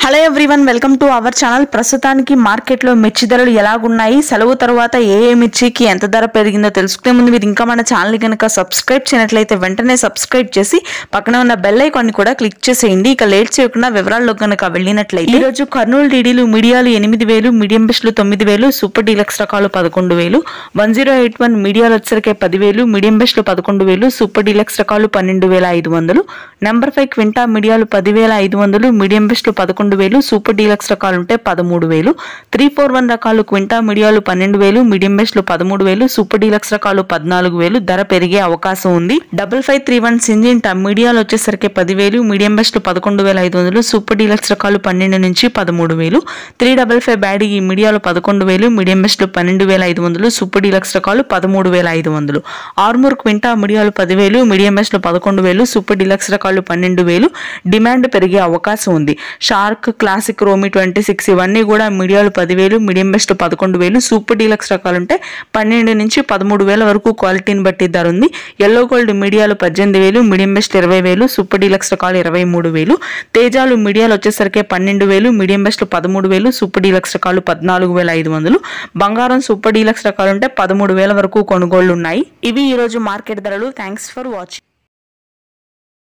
Hello everyone, welcome to our channel. ప్రస్తుతానికి మార్కెట్లో మిర్చి ధరలు ఎలాగున్నాయి, సెలవు తర్వాత ఏ మిర్చికి ఎంత ధర పెరిగిందో తెలుసుకునే ముందు మీరు ఇంకా మన ఛానల్ కనుక సబ్స్క్రైబ్ చేయనట్లయితే వెంటనే సబ్స్క్రైబ్ చేసి పక్కన ఉన్న బెల్ ఐకాన్ కూడా క్లిక్ చేసేయండి. ఇక లేట్ చేయకుండా వివరాల్లో కనుక వెళ్ళినట్లయితే ఈ రోజు కర్నూలు డీడీలు మీడియాలు 8,000, మీడియం బెస్ట్లు 9,000, సూపర్ డీలక్స్ రకాలు 11,000, 1081 మీడియాలు వచ్చరికి 10,000, మీడియం బెస్ట్లు 11,000, సూపర్ డీలక్స్ రకాలు 12,500, నెంబర్ 5 క్వింటా మీడియాలు 10,500, మీడియం బెస్ట్లు 11,000, సూపర్ డీలక్స్ రకాలు ఉంటే 13,000, 341 రకాలు క్వింటా మీడియాలు 12,000, మీడియం బెస్ట్లు 13,000, సూపర్ డీలక్స్ రకాలు 14,000 ధర పెరిగే అవకాశం ఉంది. 5531 సింజింటా మీడియాలు వచ్చేసరికి 10,000, మీడియం బెస్ట్లు 11,500, సూపర్ డీలక్స్ రకాలు 12 నుంచి 13,000, 355 బ్యాడీ మీడియాలు 11,000, మీడియం బెస్ట్లు 12,500, సూపర్ డీలక్స్ రకాలు 13,500, ఆర్మూర్ క్వింటా మీడియాలు 10,000, మీడియం బెస్ట్లు 11,000, సూపర్ డీలక్స్ రకాలు 12,000 డిమాండ్ పెరిగే అవకాశం ఉంది. షార్క్, క్లాసిక్, రోమి 26 ఇవన్నీ కూడా మీడియాలు 10,000, మీడియం బెస్ట్ 11,000, సూపర్ డీలక్స్ రకాలు ఉంటే 12 నుంచి 13,000 వరకు క్వాలిటీని బట్టి ధర ఉంది. ఎల్లో గోల్డ్ మీడియాలు 18,000, మీడియం బెస్ట్ 20,000, సూపర్ డీలక్స్ రకాలు 23,000, తేజాలు మీడియాలు వచ్చేసరికి 12,000, మీడియం బెస్ట్ 13,000, సూపర్ డీలక్స్ రకాలు 14,500, బంగారం సూపర్ డీలక్స్ రకాలు ఉంటే 13,000 వరకు కొనుగోళ్లు ఉన్నాయి. ఇవి ఈ రోజు మార్కెట్ ధరలు. Thanks for watching.